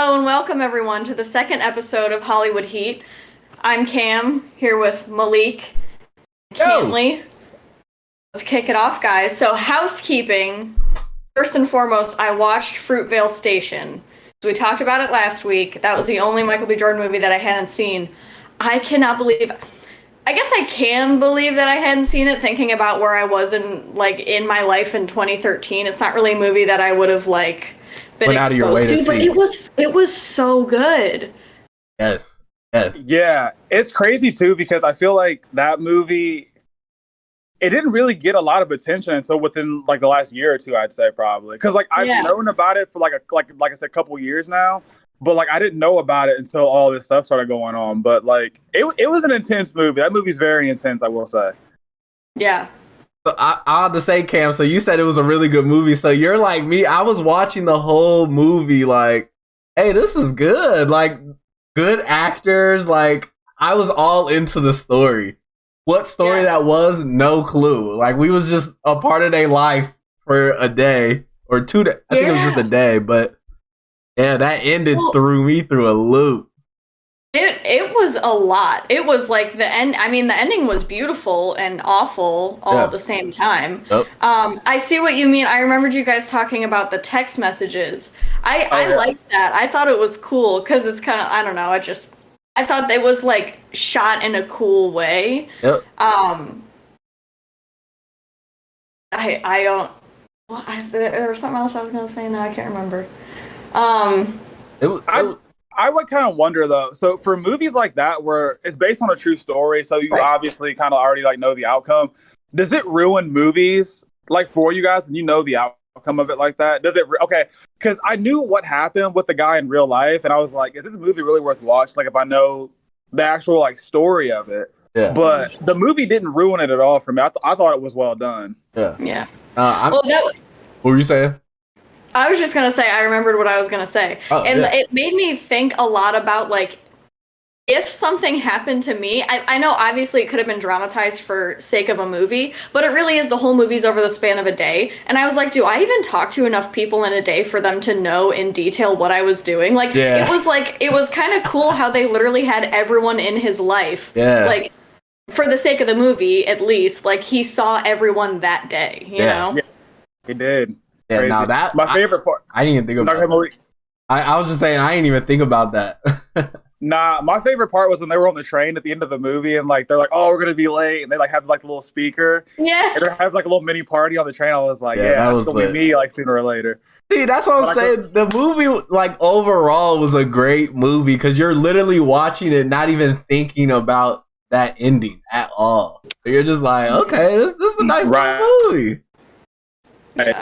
Hello and welcome everyone to the second episode of Hollywood Heat. I'm Cam, here with Malik, Yo! Cantley. Let's kick it off, guys. So housekeeping. First and foremost, I watched Fruitvale Station. So we talked about it last week. That was the only Michael B. Jordan movie that I hadn't seen. I cannot believe... I guess I can believe that I hadn't seen it, thinking about where I was in my life in 2013. It's not really a movie that I would have been Went out of your way exposed to to, see but it was so good. Yes. Yes. Yeah, it's crazy too because I feel like that movie, it didn't really get a lot of attention until within the last year or two, I'd say probably. Because I've known about it for like I said, a couple years now, but I didn't know about it until all this stuff started going on. But it was an intense movie. That movie's very intense, I will say. Yeah. So I have to say, Cam, so you said it was a really good movie. So you're like me. I was watching the whole movie like, hey, this is good. Like, good actors. Like, I was all into the story. What story that was, no clue. Like, we was just a part of their life for a day or 2 days. I think it was just a day. But, yeah, that ended threw me through a loop. It was a lot. It was like the end. I mean, the ending was beautiful and awful all at the same time. Yep. I see what you mean. I remembered you guys talking about the text messages. I liked that. I thought it was cool because it's kind of, I don't know. I thought it was shot in a cool way. Yep. I don't. Well, there was something else I was gonna say. Now I can't remember. I would kind of wonder though. So for movies like that where it's based on a true story, so you obviously kind of already know the outcome. Does it ruin movies for you guys, and you know the outcome of it like that? Does it? Okay, because I knew what happened with the guy in real life, and I was like, is this movie really worth watching? If I know the actual story of it. Yeah. But the movie didn't ruin it at all for me. I thought it was well done. Yeah. Yeah. What were you saying? I was just going to say, I remembered what I was going to say. It made me think a lot about, if something happened to me, I know obviously it could have been dramatized for sake of a movie, but it really is the whole movie's over the span of a day. And I was like, do I even talk to enough people in a day for them to know in detail what I was doing? It was kind of cool how they literally had everyone in his life. Yeah. For the sake of the movie, at least, he saw everyone that day, you know? Yeah, he did. Yeah, crazy. Now that my favorite part. I didn't even think about that. I was just saying I didn't even think about that. Nah, my favorite part was when they were on the train at the end of the movie and they're like, "Oh, we're gonna be late," and they have the little speaker. Yeah. And they have a little mini party on the train. I was like, "Yeah, that was gonna be me sooner or later." See, that's what I'm saying. The movie overall was a great movie because you're literally watching it, not even thinking about that ending at all. So you're just like, okay, this is a nice movie. Yeah.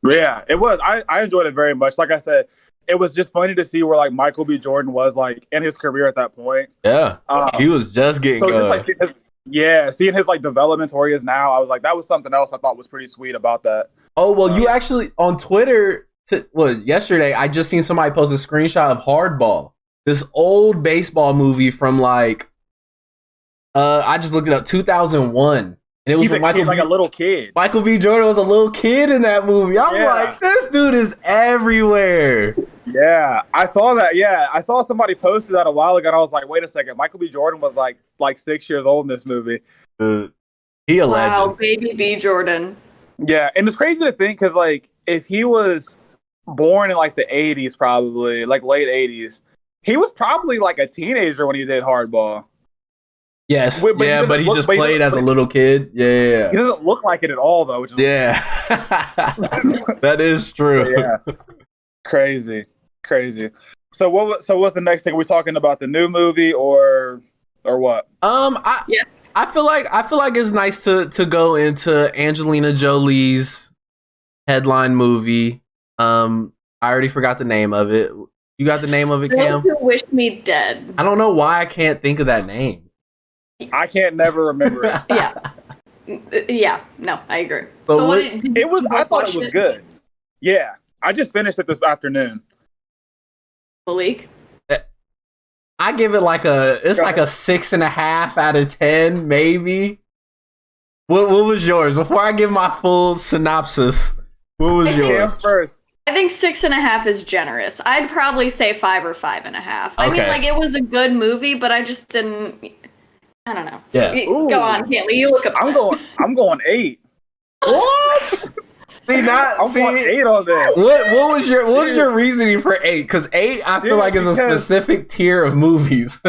Yeah, it was. I enjoyed it very much. Like I said, it was just funny to see where Michael B. Jordan was in his career at that point. Yeah, he was just getting good. Seeing his developments where he is now, I was like, that was something else I thought was pretty sweet about that. Oh well, you actually on Twitter yesterday? I just seen somebody post a screenshot of Hardball, this old baseball movie from I just looked it up, 2001. And it was a Michael kid, a little kid. Michael B. Jordan was a little kid in that movie. I'm like, this dude is everywhere. Yeah, I saw that. Yeah, I saw somebody posted that a while ago, and I was like, wait a second. Michael B. Jordan was like 6 years old in this movie. He a legend. Wow, baby B. Jordan. Yeah, and it's crazy to think because if he was born in the 80s, probably late 80s, he was probably a teenager when he did Hardball. Yes, but he just played as a little kid. Yeah. He doesn't look like it at all, though. Which is that is true. Yeah, crazy. So what's the next thing? Are we talking about the new movie or what? I feel like it's nice to go into Angelina Jolie's headline movie. I already forgot the name of it. You got the name of it, Cam? Those Who Wish Me Dead. I don't know why I can't think of that name. I can't never remember it. Yeah, no, I agree. But so I thought it was good. Yeah, I just finished it this afternoon. Malik? I give it a 6.5 out of 10, maybe. What was yours? Before I give my full synopsis, what was yours? Cam first. I think 6.5 is generous. I'd probably say 5 or 5.5. I mean, Okay. like, it was a good movie, but I just didn't. I don't know. Yeah. Go on, Cantley. You look upset. I'm going 8. What? See, I'm going 8 on this. What was your reasoning for 8? Because 8, I feel like is a specific tier of movies.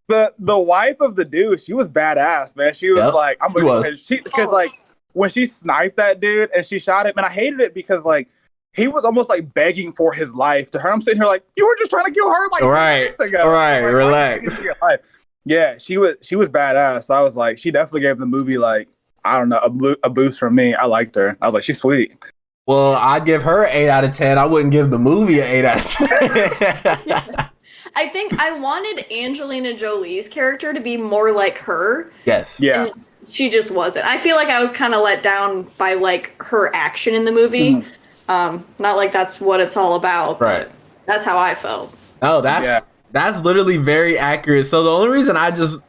The wife of the dude, she was badass, man. She was like, I'm gonna because like when she sniped that dude and she shot him, and I hated it because like he was almost like begging for his life to her. I'm sitting here like, you were just trying to kill her like 2 minutes ago. Right, like, relax. Yeah, she was badass. So I was like, she definitely gave the movie like, I don't know, a boost from me. I liked her. I was like, she's sweet. Well, I'd give her 8 out of 10. I wouldn't give the movie an 8 out of 10. I think I wanted Angelina Jolie's character to be more like her. Yes. Yeah. She just wasn't. I feel like I was kind of let down by like her action in the movie. Mm-hmm. Not like that's what it's all about. Right. That's how I felt. Oh, that's literally very accurate. So the only reason I just,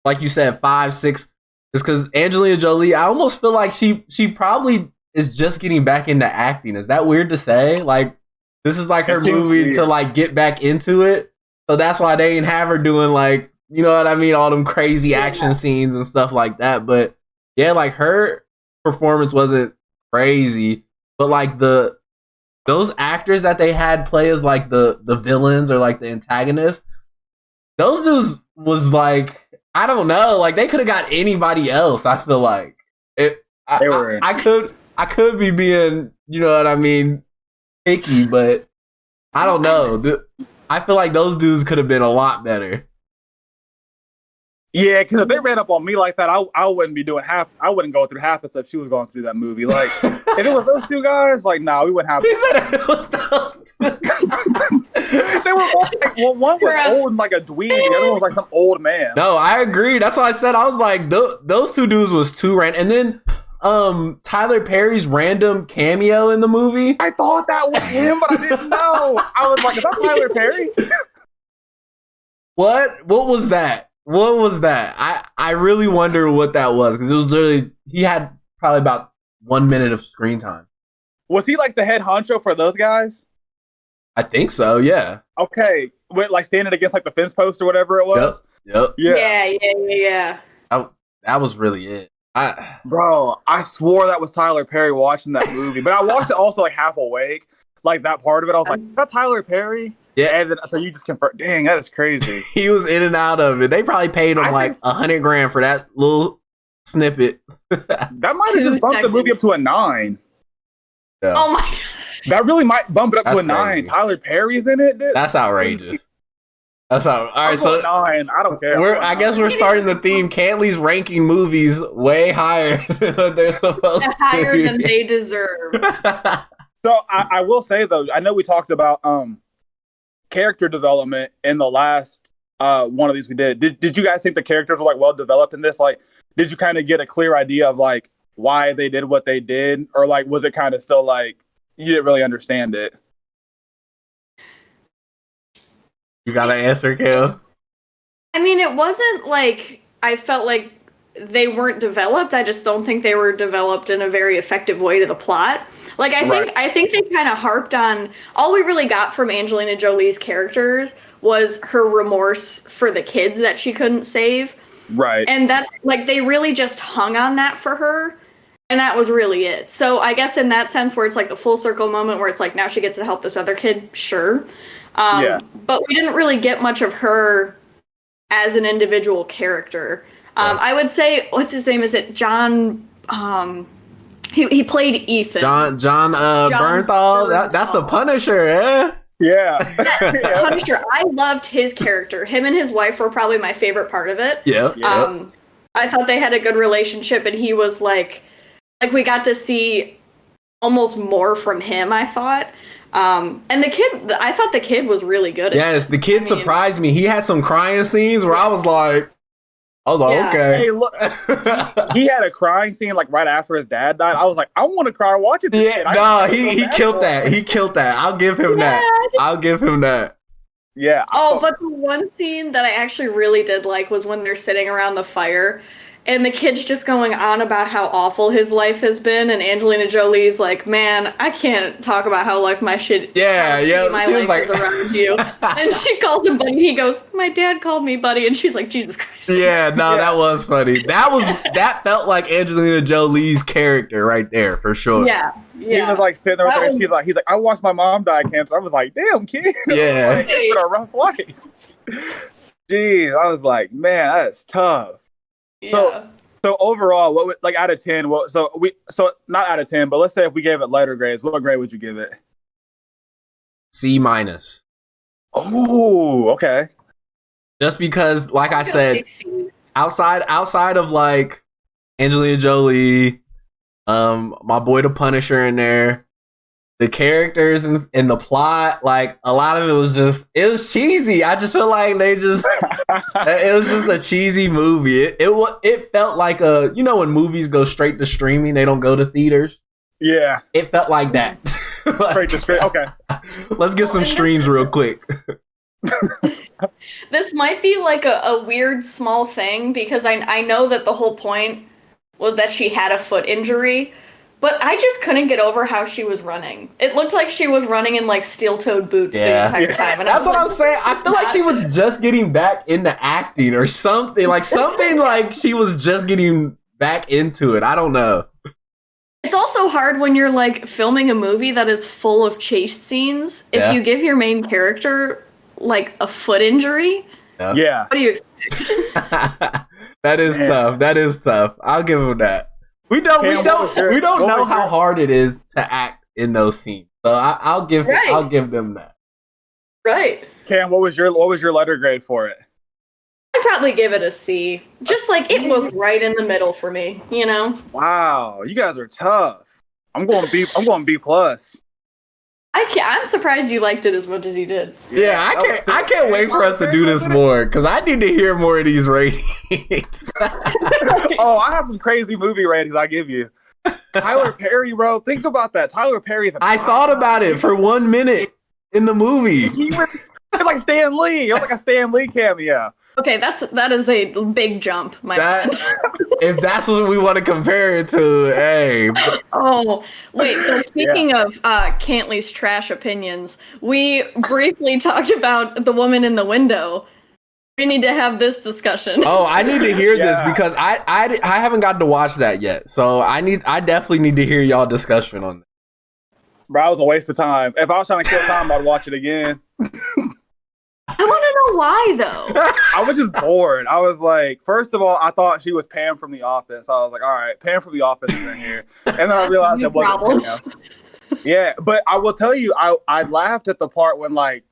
like you said, 5, 6, is because Angelina Jolie, I almost feel like she probably is just getting back into acting. Is that weird to say? Like, this is like her movie to like get back into it. So that's why they didn't have her doing like, you know what I mean, all them crazy action scenes and stuff like that. But yeah, like her performance wasn't crazy, but like those actors that they had play as like the villains or like the antagonists, those dudes was like, I don't know, like they could have got anybody else. I feel like I could be being, you know what I mean, picky, but I don't know. I feel like those dudes could have been a lot better. Yeah, because if they ran up on me like that, I wouldn't be doing half. I wouldn't go through half the stuff she was going through that movie. Like, if it was those two guys, like, we wouldn't have. He said it was those two. They were both, like, well, one was old and like a dweeb, the other one was like some old man. No, I agree. That's what I said. I was like, those two dudes was too random. And then Tyler Perry's random cameo in the movie. I thought that was him, but I didn't know. I was like, is that Tyler Perry? What was that? What was that? I really wonder what that was, because it was literally, he had probably about 1 minute of screen time. Was he like the head honcho for those guys? I think so, yeah. Okay, with like standing against like the fence post or whatever it was. Yep. Yeah. That was really it. Bro, I swore that was Tyler Perry watching that movie, but I watched it also like half awake. Like that part of it, I was like, is that Tyler Perry? Yeah. And then, so you just confirmed. Dang, that is crazy. He was in and out of it. They probably paid him like $100,000 for that little snippet. That might have just bumped the movie up to a 9. Yeah. Oh my God. That really might bump it up to a 9. Crazy. Tyler Perry's in it. That's outrageous. That's all right. So 9. I don't care. I guess we're starting the theme. Cantley's ranking movies way higher than they're supposed to. Higher than they deserve. So I will say though, I know we talked about character development in the last one of these we did. Did you guys think the characters were like well developed in this? Like, did you kind of get a clear idea of like why they did what they did, or like was it kind of still like you didn't really understand it? You got an answer, Kale? I mean, it wasn't like I felt like they weren't developed. I just don't think they were developed in a very effective way to the plot. Like, I think they kind of harped on, all we really got from Angelina Jolie's characters was her remorse for the kids that she couldn't save. Right. And that's, like, they really just hung on that for her. And that was really it. So I guess in that sense where it's like the full circle moment where it's like, now she gets to help this other kid, sure. But we didn't really get much of her as an individual character. I would say, what's his name? Is it John... He played Ethan. John Bernthal. That's the Punisher, eh? Yeah. Punisher. I loved his character. Him and his wife were probably my favorite part of it. Yeah. I thought they had a good relationship, and he was like we got to see almost more from him, I thought. And the kid, I thought the kid was really good. Yes, the kid surprised me. He had some crying scenes where I was like, okay. Hey, look, he had a crying scene like right after his dad died. I was like, I want to cry watching this. Yeah, no, he killed that. He killed that. I'll give him that. Yeah. Oh, but the one scene that I actually really did like was when they're sitting around the fire, and the kid's just going on about how awful his life has been, and Angelina Jolie's like, man, I can't talk about how life my shit my life is around you. And she calls him buddy. He goes, my dad called me buddy, and she's like, Jesus Christ. Yeah, no, that was funny. That felt like Angelina Jolie's character right there for sure. Yeah. He was like sitting there, and he's like, I watched my mom die of cancer. I was like, damn, kid. Yeah, it's been a rough life. Jeez, I was like, man, that's tough. Yeah. So overall, what would, like out of 10? So not out of 10, but let's say if we gave it letter grades, what grade would you give it? C-. Oh, okay. Just because, like I said, outside of like Angelina Jolie, my boy the Punisher in there, the characters and the plot, like a lot of it was cheesy. I just feel like it was just a cheesy movie. It felt like when movies go straight to streaming, they don't go to theaters. Yeah, it felt like that. Straight to stream. Okay, let's get some streams real quick. This might be like a weird small thing because I know that the whole point was that she had a foot injury. But I just couldn't get over how she was running. It looked like she was running in like steel-toed boots the entire time. And that's what I'm saying. I feel like she was just getting back into acting or something. Like she was just getting back into it. I don't know. It's also hard when you're like filming a movie that is full of chase scenes. If you give your main character like a foot injury, what do you expect? That is tough. That is tough. I'll give him that. We don't know how hard it is to act in those scenes. So I'll give them that. Right. Cam, what was your letter grade for it? I'd probably give it a C. Just like it was right in the middle for me, you know? Wow, you guys are tough. I'm going B plus. I'm surprised you liked it as much as you did. Yeah, I can't wait for us to do this more because I need to hear more of these ratings. Oh, I have some crazy movie ratings I give you. Tyler Perry, bro. Think about that. Tyler Perry's. I thought about it for 1 minute in the movie. It's like Stan Lee. It was like a Stan Lee cameo. Okay, that is a big jump, my friend. If that's what we want to compare it to, hey. Oh, wait. So speaking of Cantley's trash opinions, we briefly talked about The Woman in the Window. We need to have this discussion. Oh, I need to hear this because I haven't gotten to watch that yet. So I definitely need to hear y'all discussion on that. Bro, it was a waste of time. If I was trying to kill time, I'd watch it again. I want to know why, though. I was just bored. I was like, first of all, I thought she was Pam from The Office. I was like, all right, Pam from The Office is in here. And then I realized it wasn't Pam. Yeah, but I will tell you, I laughed at the part when, like,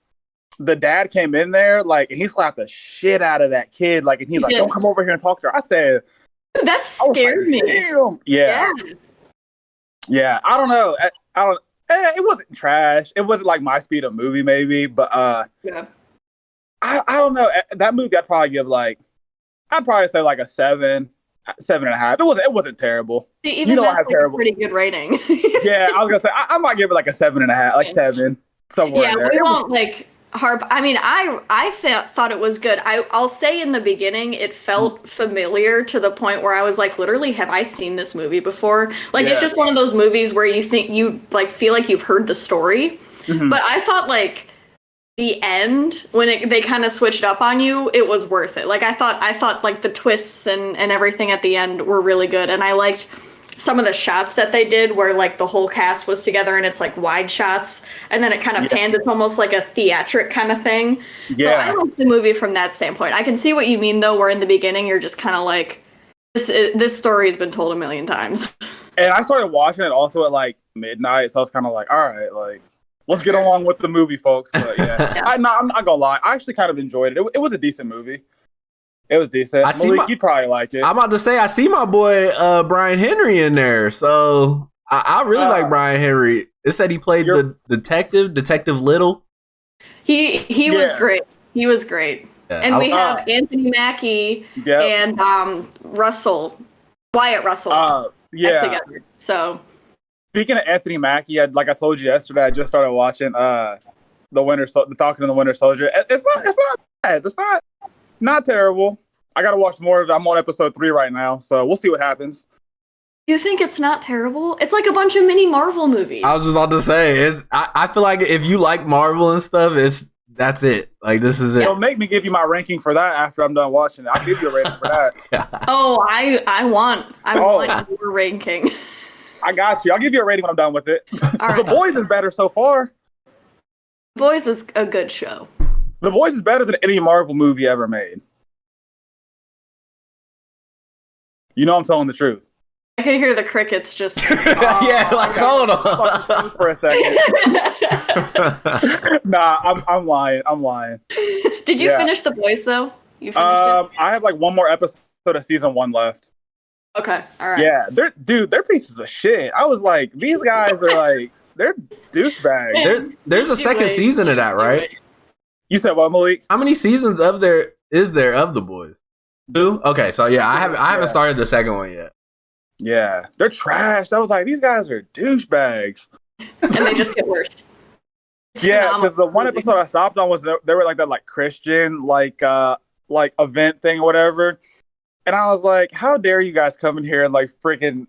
the dad came in there, like, and he slapped the shit out of that kid. Like, and he's like, don't come over here and talk to her. I said... That scared me. Damn. Yeah, I don't know. It wasn't trash. It wasn't like My Speed of Movie, maybe, but I don't know. That movie I'd probably give I'd probably say like a 7.5. It wasn't terrible. See, even that's like a pretty good rating. Yeah, I was gonna say I might give it like a 7.5, like 7 somewhere. Yeah, in there. we won't like harp. I mean, I thought it was good. I'll say in the beginning it felt familiar to the point where I was like, literally, have I seen this movie before? Like, it's just one of those movies where you think you like feel like you've heard the story, but I thought like. The end, when they kind of switched up on you, it was worth it. Like I thought like the twists and everything at the end were really good, and I liked some of the shots that they did where like the whole cast was together and it's like wide shots, and then it kind of pans. It's almost like a theatric kind of thing. So I liked the movie from that standpoint. I can see what you mean though, where in the beginning you're just kind of like, this story has been told a million times. And I started watching it also at like midnight, so I was kind of like, all right, like. Let's get along with the movie, folks. But I'm not gonna lie. I actually kind of enjoyed it. It was a decent movie. It was decent. Malik, you'd probably like it. I'm about to say, I see my boy Brian Henry in there. So I really like Brian Henry. It said he played the Detective Little. He was great. He was great. Yeah. And we have Anthony Mackie and Wyatt Russell together. So... Speaking of Anthony Mackie, like I told you yesterday, I just started watching the Falcon and the Winter Soldier. It's not bad. It's not terrible. I gotta watch more of it. I'm on episode 3 right now, so we'll see what happens. You think it's not terrible? It's like a bunch of mini Marvel movies. I was just about to say, I feel like if you like Marvel and stuff, that's it. Like, this is it. It'll make me give you my ranking for that after I'm done watching it. I'll give you a rating for that. Oh, I want your ranking. I got you. I'll give you a rating when I'm done with it. All right. The Boys is better so far. The Boys is a good show. The Boys is better than any Marvel movie ever made. You know I'm telling the truth. I can hear the crickets just. Yeah, like hold on. For a second. Nah, I'm lying. Did you finish The Boys though? You finished it? I have like one more episode of season 1 left. Okay, all right. Yeah, they're pieces of shit. I was like, these guys are like, they're douchebags. There's a second season of that, right? You said what, Malik? How many seasons is there of The Boys? 2? Okay, so yeah, I haven't started the second one yet. Yeah, they're trash. I was like, these guys are douchebags. And they just get worse. Yeah, because the one episode I stopped on was they were like that like Christian like event thing or whatever. And I was like, how dare you guys come in here and like freaking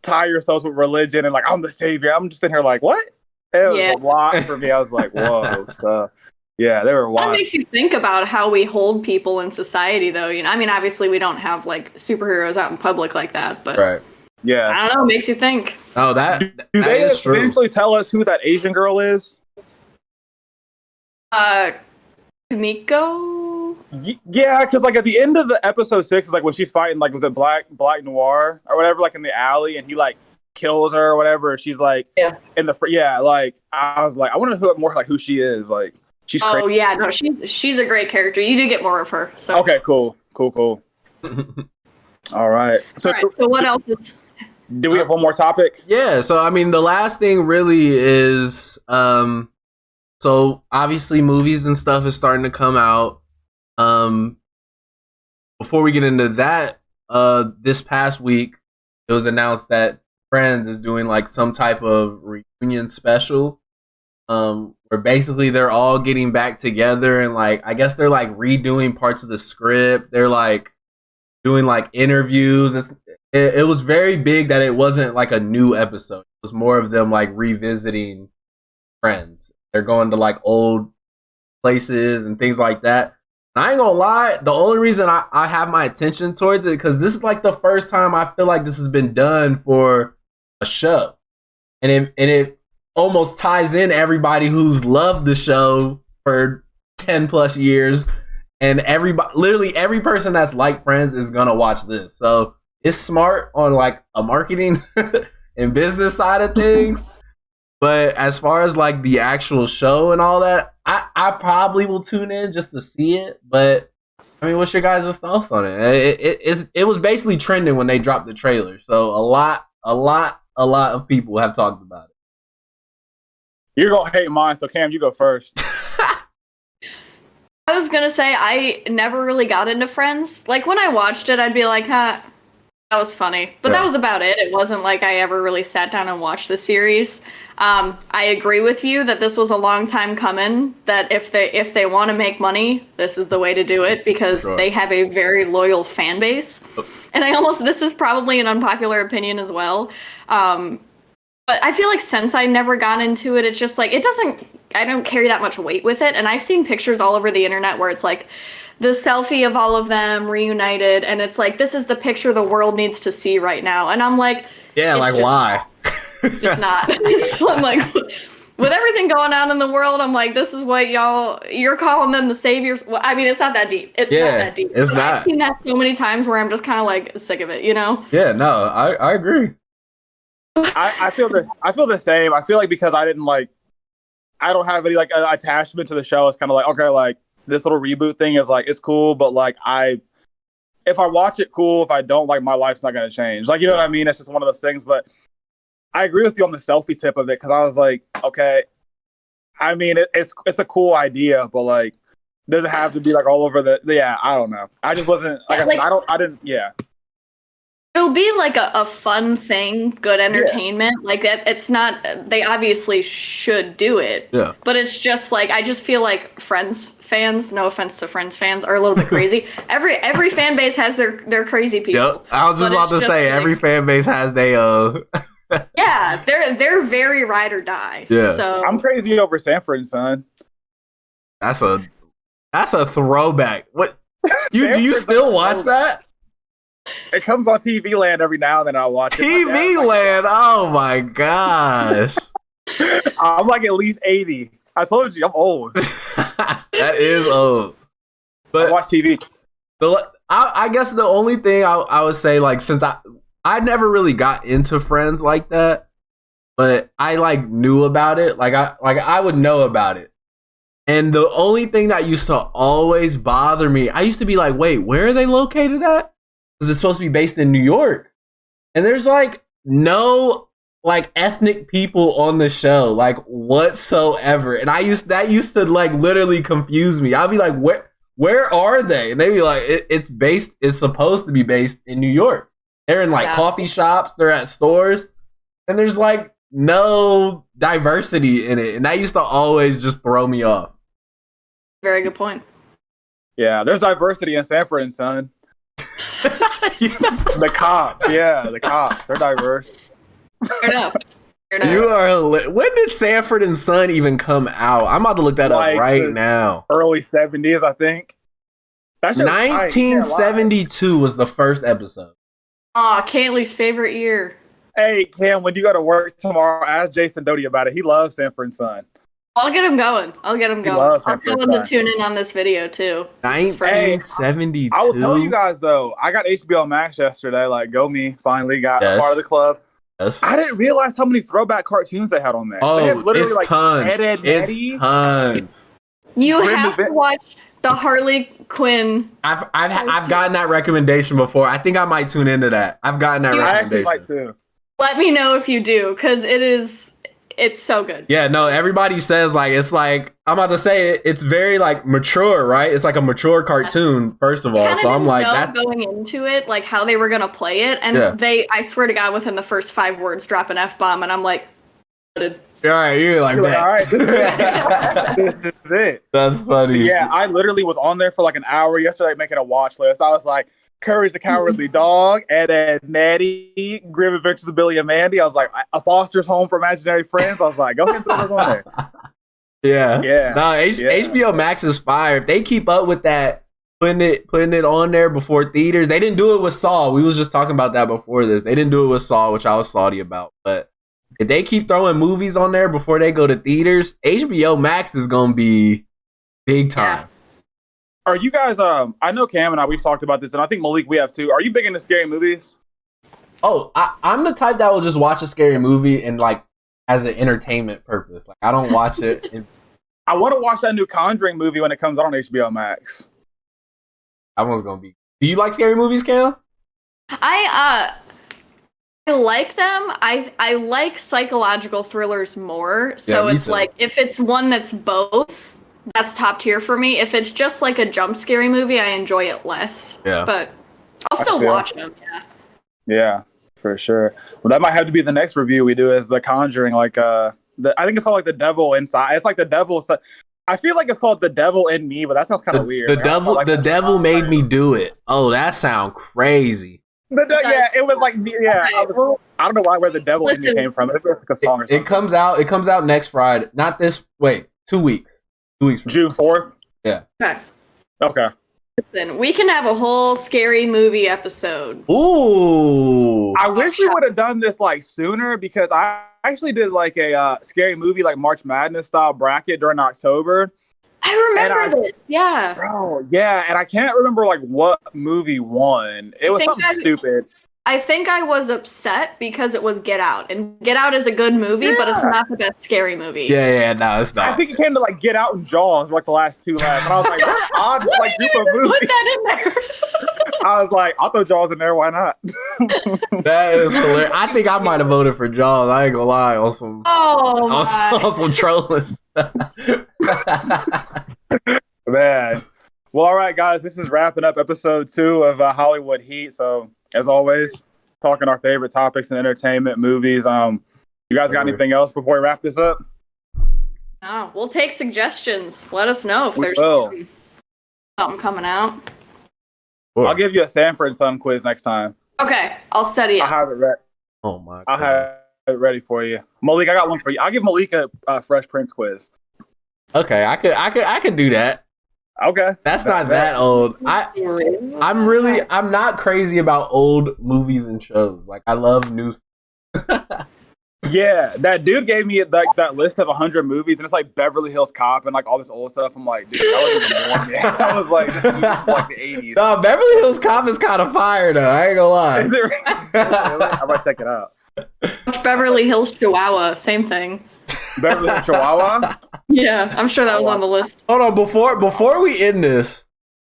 tie yourselves with religion and like I'm the savior. I'm just sitting here like, what? It was a lot for me. I was like, whoa. So yeah, they were wild. That makes you think about how we hold people in society, though. You know, I mean, obviously we don't have like superheroes out in public like that, but right. Yeah, I don't know. It makes you think. Oh, do they eventually tell us who that Asian girl is? Kumiko. Yeah, because like at the end of the episode 6 is like when she's fighting, like was it Black Noir or whatever, like in the alley, and he like kills her or whatever. She's like in the like I was like I want to know more like who she is. Like she's crazy. Yeah, no, she's a great character. You did get more of her. So okay, cool. All right. So what else is? Do we have one more topic? Yeah. So I mean, the last thing really is so obviously movies and stuff is starting to come out. Before we get into that, this past week it was announced that Friends is doing like some type of reunion special, where basically they're all getting back together and like I guess they're like redoing parts of the script. They're like doing like interviews. It was very big that it wasn't like a new episode. It was more of them like revisiting Friends. They're going to like old places and things like that. And I ain't gonna lie, the only reason I have my attention towards it because this is like the first time I feel like this has been done for a show, and it almost ties in everybody who's loved the show for 10 plus years, and literally every person that's like Friends is gonna watch this. So it's smart on like a marketing and business side of things. But as far as like the actual show and all that, I probably will tune in just to see it. But I mean, what's your guys' thoughts on it? It was basically trending when they dropped the trailer. So a lot of people have talked about it. You're gonna hate mine, so Cam, you go first. I was gonna say I never really got into Friends. Like when I watched it, I'd be like, "Huh, that was funny," but that was about it. It wasn't like I ever really sat down and watched the series. I agree with you that this was a long time coming. That if they want to make money, this is the way to do it because they have a very loyal fan base. And this is probably an unpopular opinion as well. But I feel like since I never got into it, it's just like I don't carry that much weight with it. And I've seen pictures all over the internet where it's like the selfie of all of them reunited, and it's like this is the picture the world needs to see right now. And I'm like, yeah, like why? Just not. I'm like, with everything going on in the world, I'm like, this is what you're calling them the saviors. Well, I mean, it's not that deep. It's not that deep. It's not. I've seen that so many times where I'm just kind of like sick of it, you know? Yeah, no, I agree. I feel the same. I feel like because I don't have any like attachment to the show. It's kind of like, okay, like this little reboot thing is like, it's cool, but like if I watch it, cool. If I don't, like my life's not going to change. Like, you know what I mean? It's just one of those things, but I agree with you on the selfie tip of it. Cause I was like, okay, I mean, it's a cool idea, but like, does it have to be like all over I don't know. I just wasn't, like I said, I didn't. It'll be like a fun thing, good entertainment. Yeah. Like it's not. They obviously should do it. Yeah. But it's just like I just feel like Friends fans. No offense to Friends fans, are a little bit crazy. Every fan base has their crazy people. Yep. I was just about to say like, every fan base has their. Yeah, they're very ride or die. Yeah. So I'm crazy over Sanford and Son. That's a throwback. What? Do you still watch that? It comes on TV Land every now and then. I'll watch it. TV Land. Oh my gosh. I'm like at least 80. I told you I'm old. That is old. But I watch TV. I guess the only thing I would say, like, since I never really got into Friends like that, but I like knew about it. I would know about it. And the only thing that used to always bother me, I used to be like, wait, where are they located at? Because it's supposed to be based in New York. And there's like no like ethnic people on the show, like whatsoever. And that used to like literally confuse me. I'd be like, where are they? And they'd be like, it's supposed to be based in New York. They're in like coffee shops, they're at stores, and there's like no diversity in it. And that used to always just throw me off. Very good point. Yeah, there's diversity in Sanford and Son. The cops, they're diverse. Fair enough. You are. When did Sanford and Son even come out? I'm about to look that up right now. Early 70s, I think. 1972 was the first episode. Aw, Kaylee's favorite year. Hey, Cam, when you go to work tomorrow, ask Jason Doty about it. He loves Sanford and Son. I'll get him going. I'll tell him to tune in on this video, too. 1972. I will tell you guys, though, I got HBO Max yesterday. Like, go me. Finally got part of the club. Yes. I didn't realize how many throwback cartoons they had on there. Oh, they have literally it's tons. Ed, it's tons. You have to watch the Harley Quinn. I've gotten that recommendation before. I think I might tune into that. I've gotten that recommendation. I actually might too. Let me know if you do, because it's so good. Yeah, no, everybody says like it's like I'm about to say it's very like mature, right? It's like a mature cartoon, first of all. So I'm like that going into it, like how they were gonna play it, and I swear to God, within the first 5 words, drop an F-bomb, and I'm like, all right, you're like, all right, this is it. That's funny. So, yeah, I literally was on there for like an hour yesterday making a watch list. I was like, Courage the Cowardly Dog, Ed, Natty, Grim Adventures of Billy and Mandy. I was like, A Foster's Home for Imaginary Friends. I was like, go ahead and throw those on there. Yeah. No, HBO Max is fire. If they keep up with that, putting it on there before theaters. They didn't do it with Saw. We was just talking about that before this. They didn't do it with Saw, which I was salty about. But if they keep throwing movies on there before they go to theaters, HBO Max is gonna be big time. Yeah. Are you guys, I know Cam and we've talked about this, and I think Malik, we have too. Are you big into scary movies? Oh, I'm the type that will just watch a scary movie and like as an entertainment purpose. Like I don't watch it. I want to watch that new Conjuring movie when it comes out on HBO Max. That one's gonna be. Do you like scary movies, Cam? I like them. I like psychological thrillers more. So it's like if it's one that's both, that's top tier for me. If it's just like a jump scary movie, I enjoy it less. Yeah. But I'll still watch them. Yeah. Yeah, for sure. Well, that might have to be the next review we do is The Conjuring. Like, I think it's called like The Devil Inside. It's like the devil. I feel like it's called The Devil in Me, but that sounds kind of weird. The devil made me do it. Oh, that sounds crazy. It was like I don't know why where The Devil in Me came from. It's like a song or something. It comes out next Friday. Not this. Wait, 2 weeks. 2 weeks from June 4th. Yeah. Okay. Listen, we can have a whole scary movie episode. Ooh. I wish we would have done this like sooner because I actually did like a scary movie like March Madness style bracket during October. I remember this. Yeah. Bro, yeah, and I can't remember like what movie won. It was something stupid. I think I was upset because it was Get Out. And Get Out is a good movie, but it's not the best scary movie. Yeah, no, it's not. I think it came to like Get Out and Jaws, like the last two left. And I was like, that's odd like group of movies. Put that in there. I was like, I'll throw Jaws in there, why not? That is hilarious. I think I might have voted for Jaws. I ain't gonna lie on some on some trolling. Man. Well, all right, guys, this is wrapping up episode 2 of Hollywood Heat. So, as always, talking our favorite topics in entertainment, movies. You guys got anything else before we wrap this up? No, we'll take suggestions. Let us know if We there's will. something coming out. I'll give you a Sanford Son quiz next time. Okay, I'll study it. I'll have it ready. Oh my god. I'll have it ready for you. Malik, I got one for you. I'll give Malik a Fresh Prince quiz. Okay, I could do that. Okay. That's not that old. I'm not crazy about old movies and shows. Like I love new. Yeah, that dude gave me that list of 100 movies, and it's like Beverly Hills Cop and like all this old stuff. I'm like, dude, I wasn't even born yet. I was like, this movie's from like the 80s. No, Beverly Hills Cop is kind of fire though. I ain't gonna lie. Is it really? I might check it out. Watch Beverly Hills Chihuahua, same thing. Beverly Hills Chihuahua? Yeah, I'm sure that was on the list. Hold on, before we end this,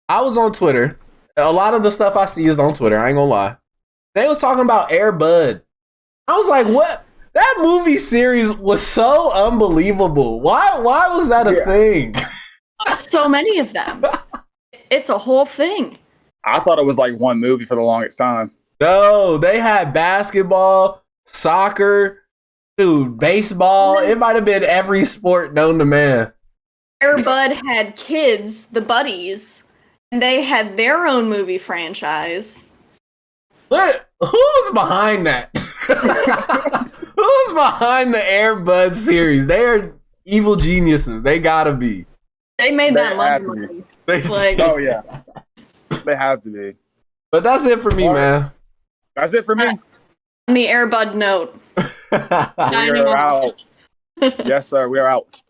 I was on Twitter. A lot of the stuff I see is on Twitter. I ain't gonna lie. They was talking about Air Bud. I was like, what? That movie series was so unbelievable. Why was that a thing? So many of them. It's a whole thing. I thought it was like one movie for the longest time. No, they had basketball, soccer, dude, baseball. It might have been every sport known to man. Air Bud had kids, the buddies, and they had their own movie franchise. What? Who's behind that? Who's behind the Air Bud series? They are evil geniuses. They gotta be. They made that money. Like, oh yeah, they have to be. But that's it for me, man. That's it for me. On the Air Bud note. We are out. Yes, sir. We are out.